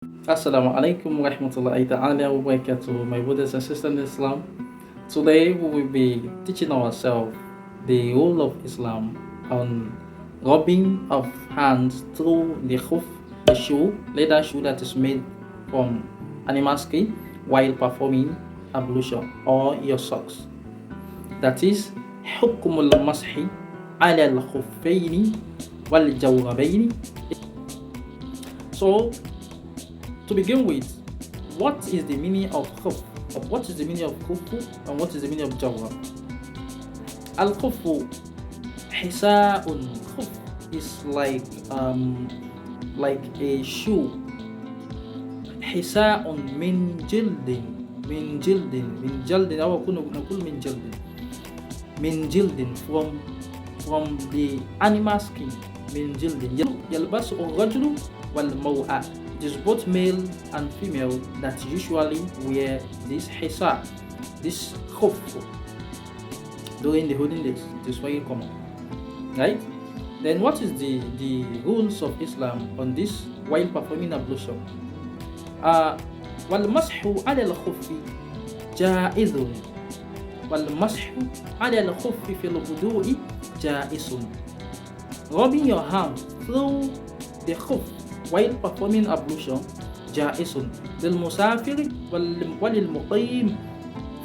Assalamu alaikum wa rahmatullahi ta'ala wa barakatuh, my brothers and sisters in Islam. Today we will be teaching ourselves the role of Islam on rubbing of hands through the hoof, the shoe, leather shoe that is made from animal skin while performing ablution or your socks. That is حكم المسح على الخفين والجوربين. So to begin with, what is the meaning of khuf? What is the meaning of khufu and what is the meaning of jawra? Al khufu hisa'un. Khuf is like a shoe. Hisa'un min jildin أو نقول من جلد from the animal skin. من جلد يلبس الرجل والمرأة. It is both male and female that usually wear this hisa, this khuf during the holy days. It is very common, right? Then what is the rules of Islam on this while performing ablution? والمسح على الخف جائز والمسح على الخف في الوضوء جائز. Rubbing your hand through the khuf while performing ablution جائز للمسافر وللمقيم,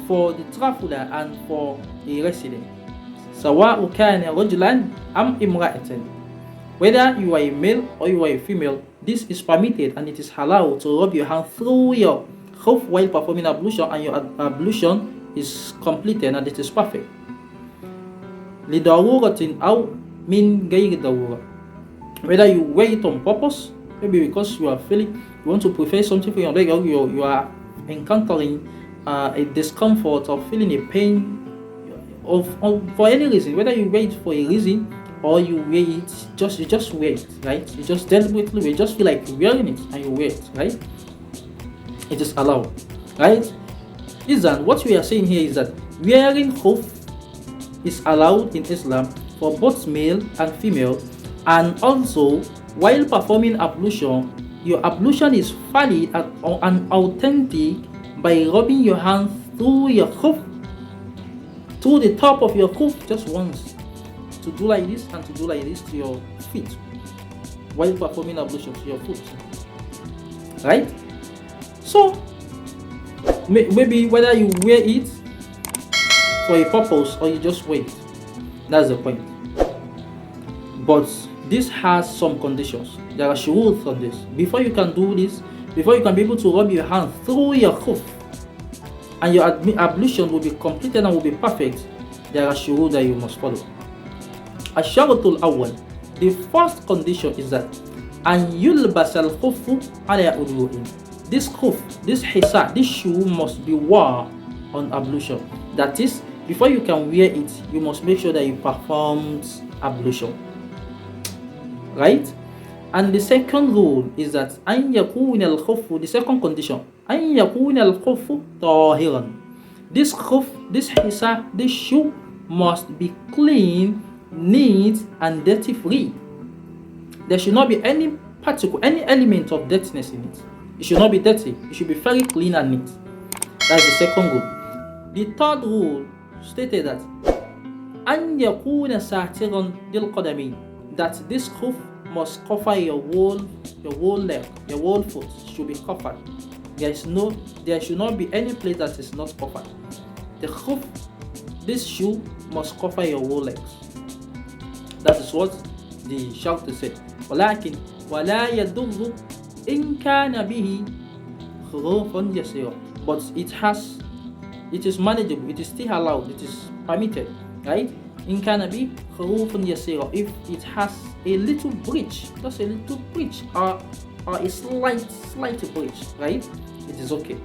for the traveler and for a resident, سواء كان رجلا أم امرأة. Whether you are a male or you are a female, this is permitted and it is allowed to rub your hand through your khuf while performing ablution, and your ablution is completed and it is perfect. لضرورة أو من غير ضرورة. Whether you wear it on purpose, maybe because you are feeling, you want to prepare something for your leg, or you are encountering a discomfort or feeling a pain, or for any reason, whether you wear it for a reason or you wear it, you just wear it, right? You just deliberately wear it, just feel like wearing it and you wear it, right? It is allowed, right? What we are saying here is that wearing khuf is allowed in Islam for both male and female, and also while performing ablution, your ablution is valid and authentic by rubbing your hand through your khuf, through the top of your khuf just once, to do like this and to do like this to your feet while performing ablution to your foot, right? So maybe whether you wear it for a purpose or you just wear it, that's the point. But this has some conditions. There are shurut on this. Before you can do this, before you can be able to rub your hand through your khuf and your ablution will be completed and will be perfect, there are shurut that you must follow. Ash-sharatul awwal, the first condition is that an yulbas al-khufu ala udu'in. This khuf, this hisa, this shoe must be worn on ablution. That is, before you can wear it, you must make sure that you performed ablution, right? And the second rule is that an yakuna al-khufu, the second condition, an yakuna al-khufu tahiran. This khuf, this hisa, this shoe must be clean, neat and dirty free. There should not be any element of dirtiness in it. It should not be dirty. It should be very clean and neat. That's the second rule. The third rule stated that an yakuna satiran lil qadamain, that this khuf must cover your whole leg, your whole foot should be covered. There should not be any place that is not covered. The khuf, this shoe must cover your whole legs. That is what the Shaykh said. ولكن ولا يضر إن كان به خروف يسير. But it is manageable. It is still allowed. It is permitted, right? إن كان به خروف يسير, if it has a little breach, just a little breach, or a slight breach, right? It is okay.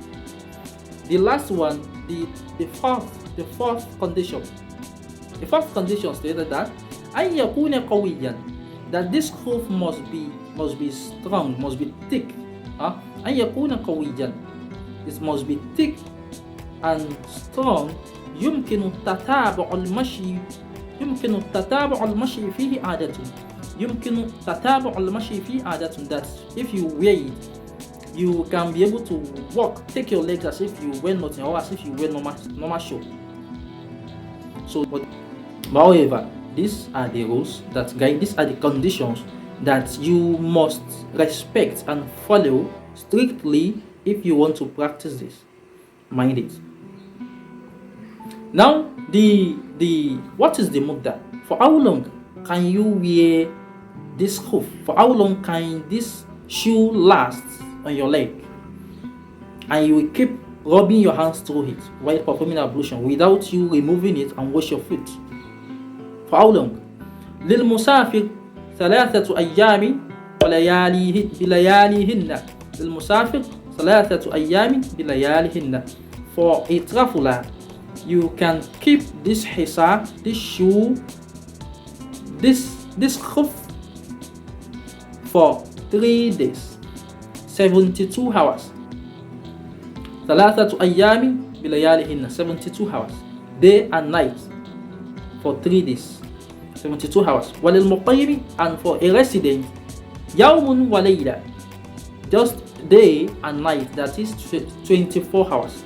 The last one, the fourth condition. The fourth condition stated that أن يكون قويا, that this khuf must be strong, must be thick. أن يكون قويا, it must be thick and strong. يمكن تتابع المشي فيه عادة. that if you wear it you can be able to walk, take your legs as if you wear nothing, or as if you wear normal shoe. So, but however, these are the rules that guide, these are the conditions that you must respect and follow strictly if you want to practice this. Mind it. Now, what is the mudda? For how long can you wear this hoof? For how long can this shoe last on your leg? And you will keep rubbing your hands through it while performing ablution without you removing it and wash your feet. For how long? للمسافر 3 أيام بلياليهن. للمسافر 3 أيام بلياليهن. For a traveler, you can keep this hisa, this shoe, this hoof for 3 days, 72 hours. 3 أيام بلياليهن, 72 hours, day and night, for 3 days, 72 hours. وللمقيم, and for a resident, يوم وليلة, just day and night, that is 24 hours.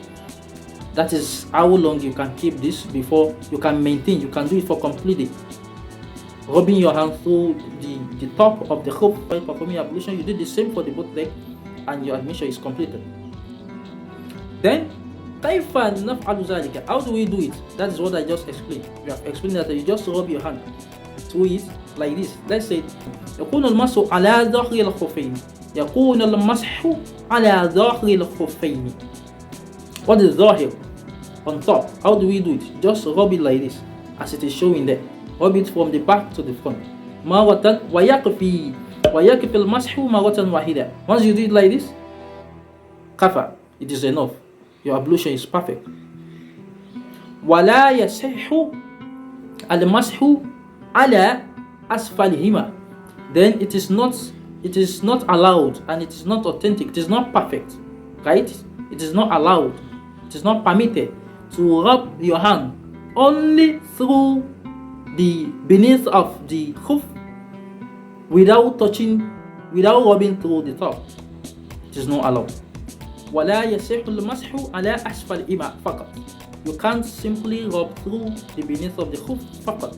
That is how long you can keep this before you can maintain. You can do it for completely. Rubbing your hand through the top of the hoof while performing ablution. You do the same for the both leg, and your ablution is completed. Then, كيف نفعل ذلك? How do we do it? That is what I just explained. We have explained that you just rub your hand through it like this. Let's say يكون المسح على ظهر الخفين. يكون المسح على ظهر الخفين. What is ظاهر? On top. How do we do it? Just rub it like this, as it is showing there. Rub it from the back to the front. مرة ويكفي المسح مرة واحدة. Once you do it like this, كفى. It is enough. Your ablution is perfect. ولا يصح المسح على أسفلهما. Then it is not allowed, and it is not authentic. It is not perfect, right? It is not allowed. It is not permitted to rub your hand only through the beneath of the hoof without rubbing through the top. It is not allowed. ولا يصح المسح على أسفلهما فقط. You can't simply rub through the beneath of the hoof فقط.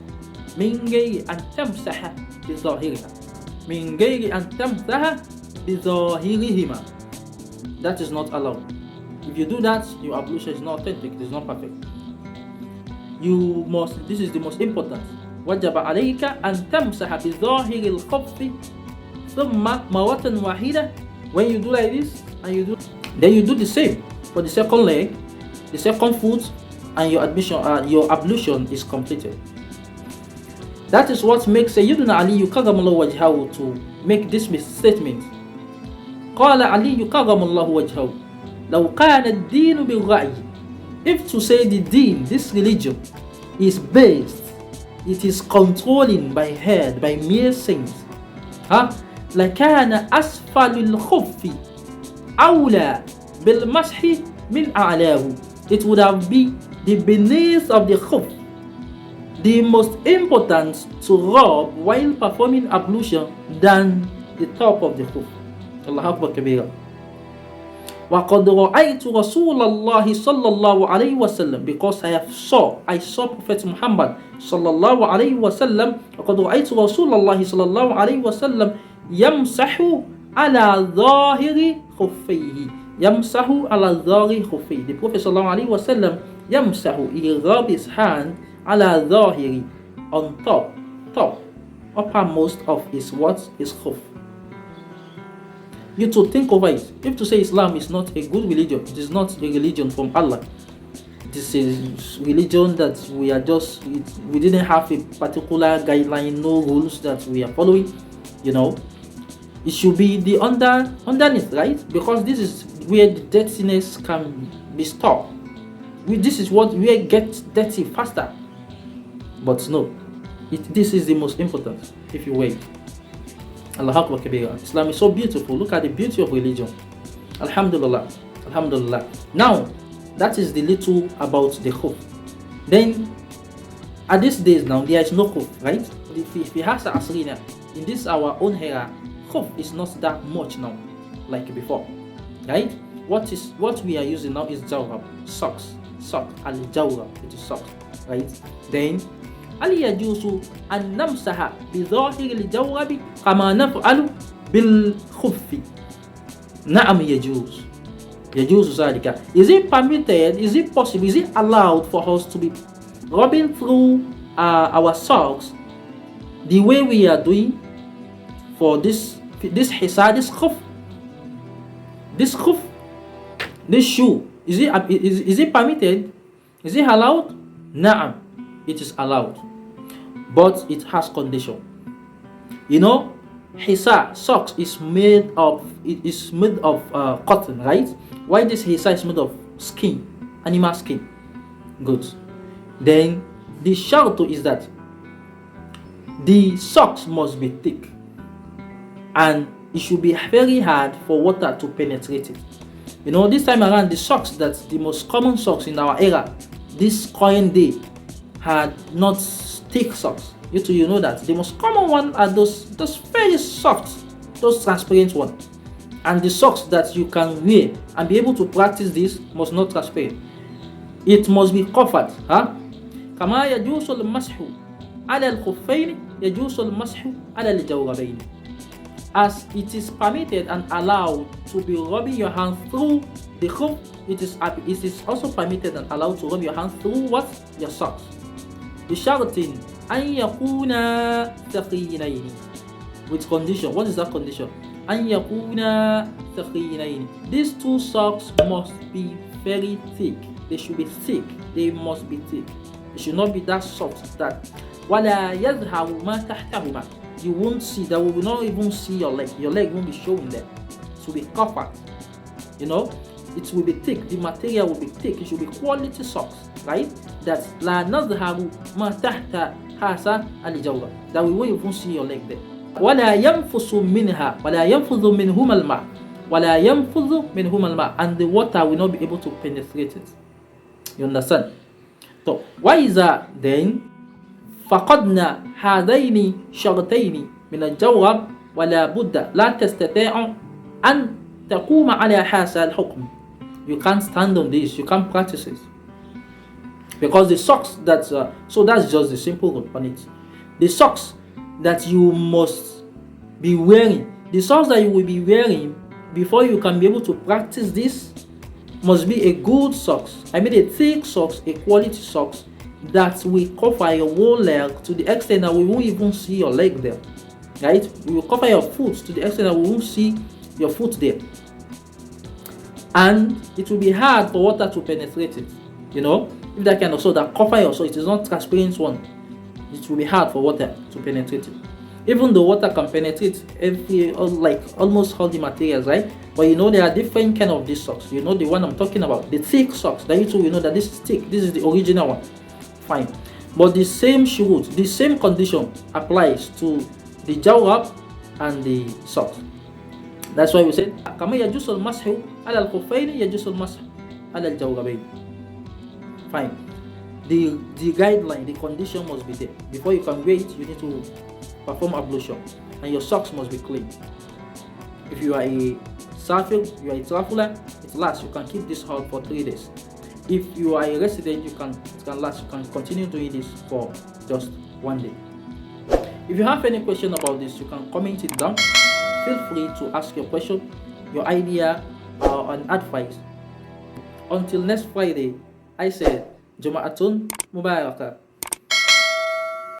من غير أن تمسح بظاهرها. من غير أن تمسح بظاهرهما. That is not allowed. If you do that, your ablution is not authentic, it is not perfect. This is the most important. وجب عليك أن تمسح بظاهر الخف ثم مرة واحدة. When you do like this, then you do the same for the second leg, the second foot, and your ablution is completed. That is what makes Sayyidina Ali كرم الله وجهه to make this statement. قال علي كرم الله وجهه لو كان الدين بالرأي. If to say the deen, this religion, is based, it is controlling by head, by mere sense, لكان أسفل الخف أولى بالمسح من أعلاه. It would have been the beneath of the khuf, the most important to rub while performing ablution than the top of the khuf. Allah Akbar kabira. وَقَدْ رَأَيْتُ رَسُولَ اللَّهِ صَلَّى اللَّهُ عَلَيْهِ وَسَلَّمَ. Because I saw Prophet Muhammad صلى الله عليه وسلم. وَقَدْ رَأَيْتُ رَسُولَ اللَّهِ صلى الله عليه وسلم يَمْسَحُ على ظاهر خفيه. يَمْسَحُ على ظاهر خفيه. The Prophet صلى الله عليه وسلم يَمْسَحُ, he rub his hand على ظاهر, on top, uppermost of his khuf. You to think over it. If to say Islam is not a good religion, it is not a religion from Allah. This is religion that we didn't have a particular guideline, no rules that we are following. It should be the underneath, right? Because this is where the dirtiness can be stopped. This is where it gets dirty faster. But no, this is the most important. If you wait. Allah Akbar kabira. Islam is so beautiful. Look at the beauty of religion. Alhamdulillah. Alhamdulillah. Now, that is the little about the khuf. Then, at these days now, there is no khuf, right? If we have Asrina, in this our own era, khuf is not that much now, like before. right? What we are using now is jawrab, socks, sock, al-jawrab, it is socks, right? Then هل يجوز أن نمسح بظاهر الجورب كما نفعل بالخف؟ نعم يجوز ذلك. Is it permitted, is it possible, is it allowed for us to be rubbing through our socks the way we are doing for this hisa, this khuf, this shoe? Is it permitted? Is it allowed? Na'am, it is allowed, but it has condition. You know, hisa, socks, is made of cotton, right? Why this hisa is made of skin, animal skin? Good. Then the shartu is that the socks must be thick, and it should be very hard for water to penetrate it. You know, this time around, the socks, that's the most common socks in our era, this current day, had not thick socks. You know that the most common one are those very soft, those transparent ones. And the socks that you can wear and be able to practice this must not transparent. It must be covered. كما يجوز المسح على الخفين يجوز المسح على الجوربين. As it is permitted and allowed to be rubbing your hand through the khuf, it is also permitted and allowed to rub your hand through what? Your socks. بشرط أن يكونا ثقيلين. With condition. What is that condition? أن يكونا ثقيلين. These two socks must be very thick. They should be thick. They must be thick. It should not be that soft that ولا يظهر ما تحتهما. You won't see, that we will not even see your leg. Your leg won't be showing there. It will be covered. You know, it will be thick. The material will be thick. It should be quality socks, right? That لا نظهر ما تحت هذا الجورب. That we won't even see your leg there. ولا ينفذ منها ولا ينفذ منهما الماء ولا ينفذ منهما الماء, and the water will not be able to penetrate it. You understand? So why is that then? فقدنا هذين شرطين من الجورب ولا بد لا تستطيع أن تقوم على هذا الحكم. You can't stand on this. You can't practice it because the socks that's so that's just the simple rule on it. The socks that you must be wearing, the socks that you will be wearing before you can be able to practice this, must be a good socks. I mean a thick socks, a quality socks that will cover your whole leg to the extent that we won't even see your leg there, right? We will cover your foot to the extent that we won't see your foot there, and it will be hard for water to penetrate it. You know, if that kind of so that cover your, so it is not transparent one, it will be hard for water to penetrate it. Even though water can penetrate almost all the materials, right? But you know there are different kind of these socks. You know the one I'm talking about, the thick socks. That you know that this is thick. This is the original one. Fine, but the same shurut, the same condition applies to the jawrab and the socks. That's why we said كما يجوز المسح على الخفين يجوز المسح على الجوربين. Fine, the guideline, the condition must be there. Before you can wear it, you need to perform ablution, and your socks must be clean. If you are a safir, you are a traveler, it lasts. You can keep this out for 3 days. If you are a resident, it can last. You can continue doing this for just 1 day. If you have any question about this, you can comment it down. Feel free to ask your question, your idea, or an advice. Until next Friday, I said Juma'atun Mubarakah.